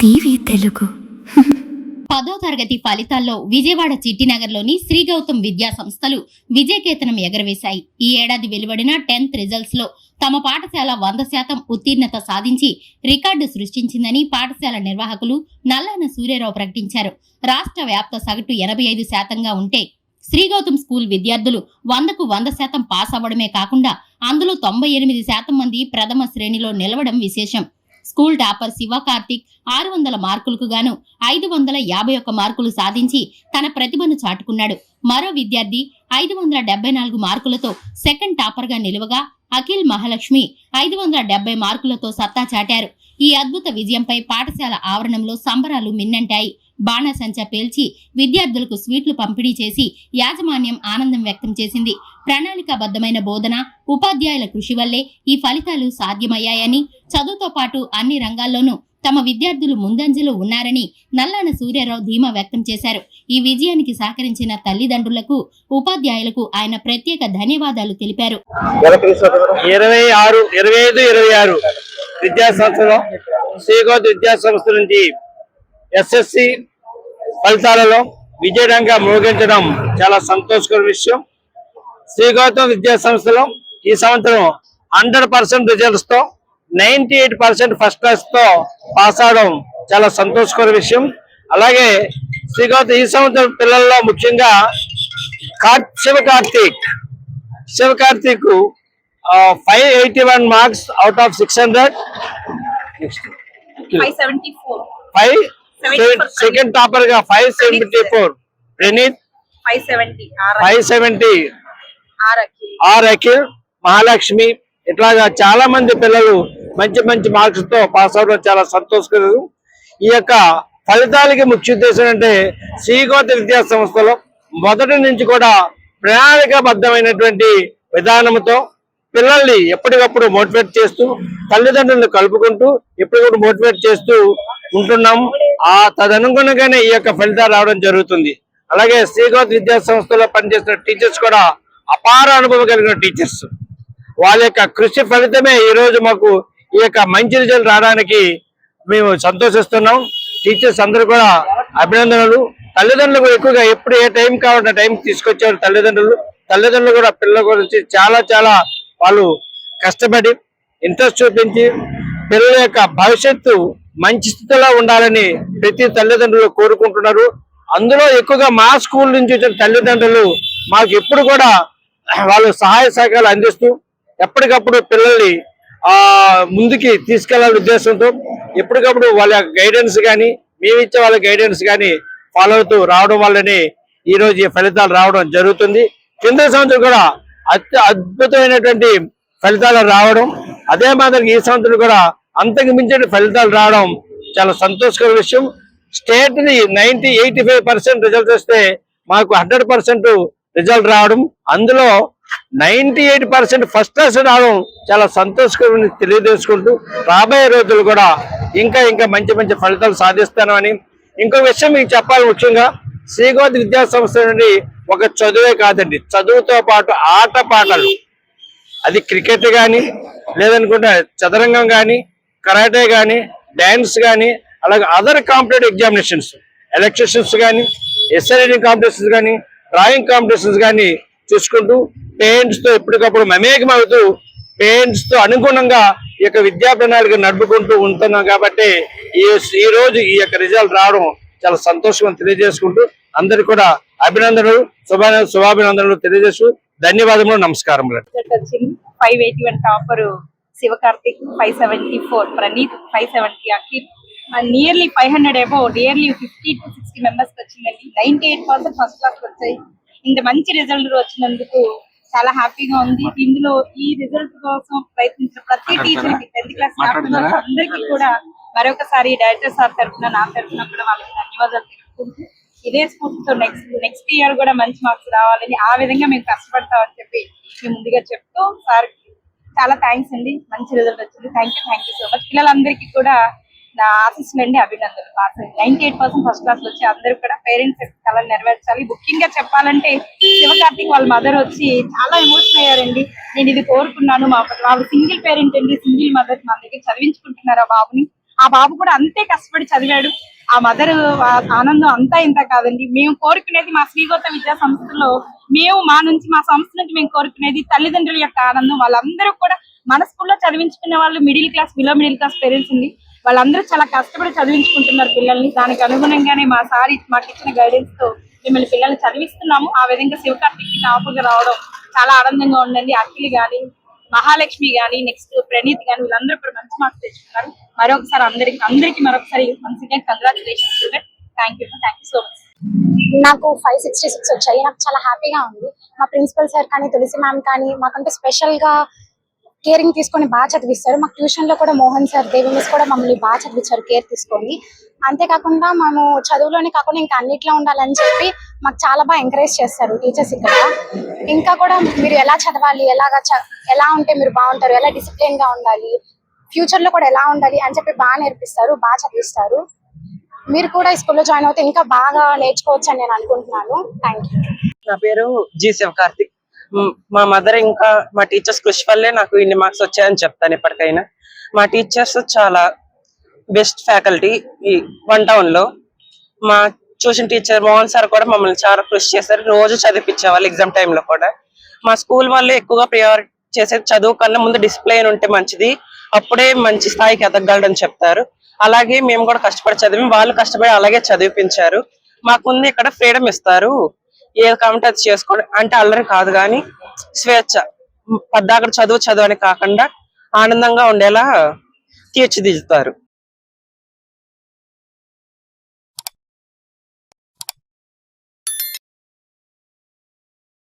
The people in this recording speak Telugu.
టీవీ తెలుగు 10వ తరగతి ఫలితాల్లో విజయవాడ చిట్టినగర్లోని శ్రీ గౌతమ్ విద్యా సంస్థలు విజయకేతనం ఎగరవేశాయి. ఈ ఏడాది వెలువడిన 10th రిజల్ట్స్ లో తమ పాఠశాల 100% ఉత్తీర్ణత సాధించి రికార్డు సృష్టించిందని పాఠశాల నిర్వాహకులు నల్లాన సూర్యారావు ప్రకటించారు. రాష్ట్ర వ్యాప్త సగటు 85%గా ఉంటే శ్రీ గౌతమ్ స్కూల్ విద్యార్థులు 100కు 100% పాస్ అవ్వడమే కాకుండా అందులో 98% మంది ప్రథమ శ్రేణిలో నిలవడం విశేషం. స్కూల్ టాపర్ శివ కార్తిక్ 600 మార్కులకు గాను 551 మార్కులు సాధించి తన ప్రతిభను చాటుకున్నాడు. మరో విద్యార్థి 574 మార్కులతో సెకండ్ టాపర్ గా నిలువగా అఖిల్ మహాలక్ష్మి 570 మార్కులతో సత్తా చాటారు. ఈ అద్భుత విజయంపై పాఠశాల ఆవరణంలో సంబరాలు మిన్నంటాయి. బాణాసంచా పేల్చి విద్యార్థులకు స్వీట్లు పంపిణీ చేసి యాజమాన్యం ఆనందం వ్యక్తం చేసింది. ప్రణాళికాబద్ధమైన బోధన, ఉపాధ్యాయుల కృషి వల్లే ఈ ఫలితాలు సాధ్యమయ్యాయని, చదువుతో పాటు అన్ని రంగాల్లోనూ తమ విద్యార్థులు ముందంజలో ఉన్నారని నల్లాన సూర్యారావు ధీమా వ్యక్తం చేశారు. ఈ విజయానికి సహకరించిన తల్లిదండ్రులకు, ఉపాధ్యాయులకు ఆయన ప్రత్యేక ధన్యవాదాలు తెలిపారు. 25-26 విద్యా సంస్థలో శ్రీ గౌతమ్ విద్యా సంస్థ నుంచి ఎస్ఎస్సి ఫలితాలలో విజయంగా మోగించడం చాలా సంతోషకర విషయం. శ్రీ గౌతమ్ విద్యా సంస్థలో ఈ సంవత్సరం 100% రిజల్ట్స్ తో 98% ఫస్ట్ క్లాస్ తో పాస్ అవడం చాలా సంతోషకర విషయం. అలాగే శ్రీ గౌతమ్ ఈ సంవత్సరం పిల్లల్లో ముఖ్యంగా Shiva Karthik 581 marks out of 600. 574 second topper గా 574. ప్రణీత్ 570. ఆర్ అఖిల్, మహాలక్ష్మి, ఇట్లాగా చాలా మంది పిల్లలు మంచి మంచి మార్క్స్ తో పాస్ అవడం చాలా సంతోషకరం. ఈ యొక్క ఫలితాలకి ముఖ్య ఉద్దేశం అంటే శ్రీ గౌతమ్ విద్యా సంస్థలో మొదటి నుంచి కూడా ప్రణాళికాబద్ధమైనటువంటి విధానంతో పిల్లల్ని ఎప్పటికప్పుడు మోటివేట్ చేస్తూ, తల్లిదండ్రులను కలుపుకుంటూ ఎప్పటికప్పుడు మోటివేట్ చేస్తూ ఉంటున్నాం. తదనుగుణంగానే ఈ యొక్క ఫలితాలు రావడం జరుగుతుంది. అలాగే శ్రీ గౌతమ్ విద్యా సంస్థలో పనిచేసిన టీచర్స్ కూడా అపార అనుభవం కలిగిన టీచర్స్. వాళ్ళ యొక్క కృషి ఫలితమే ఈ రోజు మాకు ఈ యొక్క మంచి రిజల్ట్ రావడానికి మేము సంతోషిస్తున్నాం. టీచర్స్ అందరూ కూడా అభినందనలు. తల్లిదండ్రులకు ఎక్కువగా ఎప్పుడు ఏ టైం కావాలంటే టైం తీసుకొచ్చారు తల్లిదండ్రులు కూడా పిల్లల గురించి చాలా వాళ్ళు కష్టపడి ఇంట్రెస్ట్ చూపించి పిల్లల యొక్క భవిష్యత్తు మంచి స్థితిలో ఉండాలని ప్రతి తల్లిదండ్రులు కోరుకుంటున్నారు. అందులో ఎక్కువగా మా స్కూల్ నుంచి వచ్చిన తల్లిదండ్రులు మాకు ఎప్పుడు కూడా వాళ్ళు సహాయ సహకారాలు అందిస్తూ ఎప్పటికప్పుడు పిల్లల్ని ముందుకి తీసుకెళ్లాలనే ఉద్దేశంతో ఎప్పటికప్పుడు వాళ్ళ గైడెన్స్ కానీ మేమిచ్చే వాళ్ళ గైడెన్స్ కానీ ఫాలో అవుతూ రావడం వల్లనే ఈ రోజు ఈ ఫలితాలు రావడం జరుగుతుంది. కింద సంవత్సరం కూడా అద్భుతమైనటువంటి ఫలితాలు రావడం, అదే మాదిరి ఈ సంవత్సరం కూడా అంతకు మించిన ఫలితాలు రావడం చాలా సంతోషకర విషయం. స్టేట్ ని 85% రిజల్ట్ వస్తే మాకు 100% రిజల్ట్ రావడం, అందులో 98% ఫస్ట్ క్లాస్ రావడం చాలా సంతోషకరమని తెలియజేసుకుంటూ రాబోయే రోజులు కూడా ఇంకా మంచి ఫలితాలు సాధిస్తానని. ఇంకో విషయం మీకు చెప్పాలి. ముఖ్యంగా శ్రీ గౌతమ్ విద్యా సంస్థ నుండి ఒక చదువే కాదండి, చదువుతో పాటు ఆట పాటలు, అది క్రికెట్ కానీ లేదనుకుంటే చదరంగం కానీ కరాటే కానీ డాన్స్ కానీ అలాగే అదర్ కాంపిటేటివ్ ఎగ్జామినేషన్స్, ఎలక్ట్రిషన్స్ కానీ ఎస్ఐ రీడింగ్ కాంపిటీషన్స్ కానీ డ్రాయింగ్ కాంపిటీషన్స్ కానీ చూసుకుంటూ పేరెంట్స్ తో ఎప్పటికప్పుడు మమేకమవుతూ పేరెంట్స్ తో అనుగుణంగా ఈ యొక్క విద్యా ప్రణాళిక నడుపుకుంటూ ఉంటున్నాం. కాబట్టి ఈ రోజు ఈ యొక్క రిజల్ట్ రావడం చాలా సంతోషంగా తెలియజేసుకుంటూ అందరికి కూడా అభినందనలు, శుభాభినందనలు తెలియజేస్తూ ధన్యవాదములు, నమస్కారములు. 581 topper Shiva Karthik, 574 Praneeth, 570 Akhil, nearly 500 above, nearly 50 to 60 members వచ్చిందండి. 98% ఫస్ట్ క్లాస్ వచ్చాయి. ఇంత మంచి రిజల్ట్ వచ్చినందుకు చాలా హ్యాపీగా ఉంది. ఇందులో ఈ రిజల్ట్ కోసం ప్రయత్నించిన ప్రతి టీచర్ కి, 10th క్లాస్ అందరికీ కూడా మరొకసారి డైరెక్టర్ సార్ తరఫున, నా తరఫున కూడా వాళ్ళకి ధన్యవాదాలు తెలుపుకుంటూ ఇదే స్ఫూర్తితో నెక్స్ట్ ఇయర్ కూడా మంచి మార్క్స్ రావాలని, ఆ విధంగా మేము కష్టపడతామని చెప్పి మేము ముందుగా చెప్తూ సార్ చాలా థ్యాంక్స్ అండి. మంచి రిజల్ట్ వచ్చింది. Thank you so much. పిల్లలందరికీ కూడా నా ఆఫీస్ నుండి అభినందనలు. 98% ఫస్ట్ క్లాస్ వచ్చి అందరూ కూడా పేరెంట్స్ కళలు నెరవేర్చాలి. ముఖ్యంగా చెప్పాలంటే శివకార్తిక్ వాళ్ళ మదర్ వచ్చి చాలా ఎమోషన్ అయ్యారండి. నేను ఇది కోరుకున్నాను. వాళ్ళు సింగిల్ పేరెంట్ అండి, సింగిల్ మదర్ మన దగ్గర చదివించుకుంటున్నారు ఆ బాబుని. ఆ బాబు కూడా అంతే కష్టపడి చదివాడు. ఆ మదర్ ఆనందం అంతా ఇంత కాదండి. మేము కోరుకునేది మా శ్రీగౌతమ విద్యా సంస్థలో మా సంస్థ నుంచి మేము కోరుకునేది తల్లిదండ్రుల యొక్క ఆనందం. వాళ్ళందరూ కూడా మన స్కూల్లో చదివించుకునే వాళ్ళు middle class, below middle class parents ఉంది. వాళ్ళందరూ చాలా కష్టపడి చదివించుకుంటున్నారు పిల్లల్ని. దానికి అనుగుణంగానే మా సార్ మాకు ఇచ్చిన గైడెన్స్ తో మిమ్మల్ని పిల్లల్ని చదివిస్తున్నాము. ఆ విధంగా శివకార్తిక్ నాపుగా రావడం చాలా ఆనందంగా ఉండండి. అఖిల్ గాని, మహాలక్ష్మి గాని, నెక్స్ట్ ప్రణీత్ గాని వీళ్ళందరూ కూడా మంచి మార్క్స్ తెచ్చుకున్నారు. మరొకసారి అందరికి మరొకసారి once again congratulations. Thank you so much. నాకు 566 వచ్చాయి. నాకు చాలా హ్యాపీగా ఉంది. మా ప్రిన్సిపల్ సార్ కానీ, తులసి మ్యామ్ కానీ మాకంటే స్పెషల్ గా కేరింగ్ తీసుకొని బాగా చదివిస్తారు. మాకు ట్యూషన్ లో కూడా మోహన్ సార్, దేవి మిస్ కూడా మమ్మల్ని బాగా చదివించారు కేర్ తీసుకొని. అంతేకాకుండా మేము చదువులోనే కాకుండా ఇంకా అన్నిట్లో ఉండాలని చెప్పి మాకు చాలా బాగా ఎంకరేజ్ చేస్తారు టీచర్స్ ఇక్కడ. ఇంకా కూడా మీరు ఎలా చదవాలి, ఎలా ఉంటే మీరు బాగుంటారు, ఎలా డిసిప్లిన్ గా ఉండాలి, ఫ్యూచర్ లో కూడా ఎలా ఉండాలి అని చెప్పి బాగా నేర్పిస్తారు, బాగా చదివిస్తారు. మీరు కూడా ఈ స్కూల్లో జాయిన్ అవుతే ఇంకా బాగా నేర్చుకోవచ్చు అని నేను అనుకుంటున్నాను. Thank you. నా పేరు జి శివకార్తిక్. మా మదర్ ఇంకా మా టీచర్స్ కృషి వల్లే నాకు ఇన్ని మార్క్స్ వచ్చాయని చెప్తాను ఎప్పటికైనా. మా టీచర్స్ చాలా బెస్ట్ ఫ్యాకల్టీ ఈ 1 టౌన్ లో. మా ట్యూషన్ టీచర్ మోహన్ సార్ కూడా మమ్మల్ని చాలా కృషి చేశారు. రోజు చదివించేవాళ్ళు ఎగ్జామ్ టైంలో కూడా. మా స్కూల్ వాళ్ళు ఎక్కువగా ప్రియారిటీ చేసేది చదువు కన్నా ముందు డిసిప్లైన్ ఉంటే మంచిది, అప్పుడే మంచి స్థాయికి ఎదగలడని చెప్తారు. అలాగే మేము కూడా కష్టపడి చదివి వాళ్ళు కష్టపడి అలాగే చదివించారు. మాకుంది ఇక్కడ ఫ్రీడమ్ ఇస్తారు, ఏది కావాలంటే అది చేసుకోండి అంటే అల్లరి కాదు కానీ స్వేచ్ఛ. పద్దాకడ చదువు అని కాకుండా ఆనందంగా ఉండేలా తీర్చిదిద్దుతారు.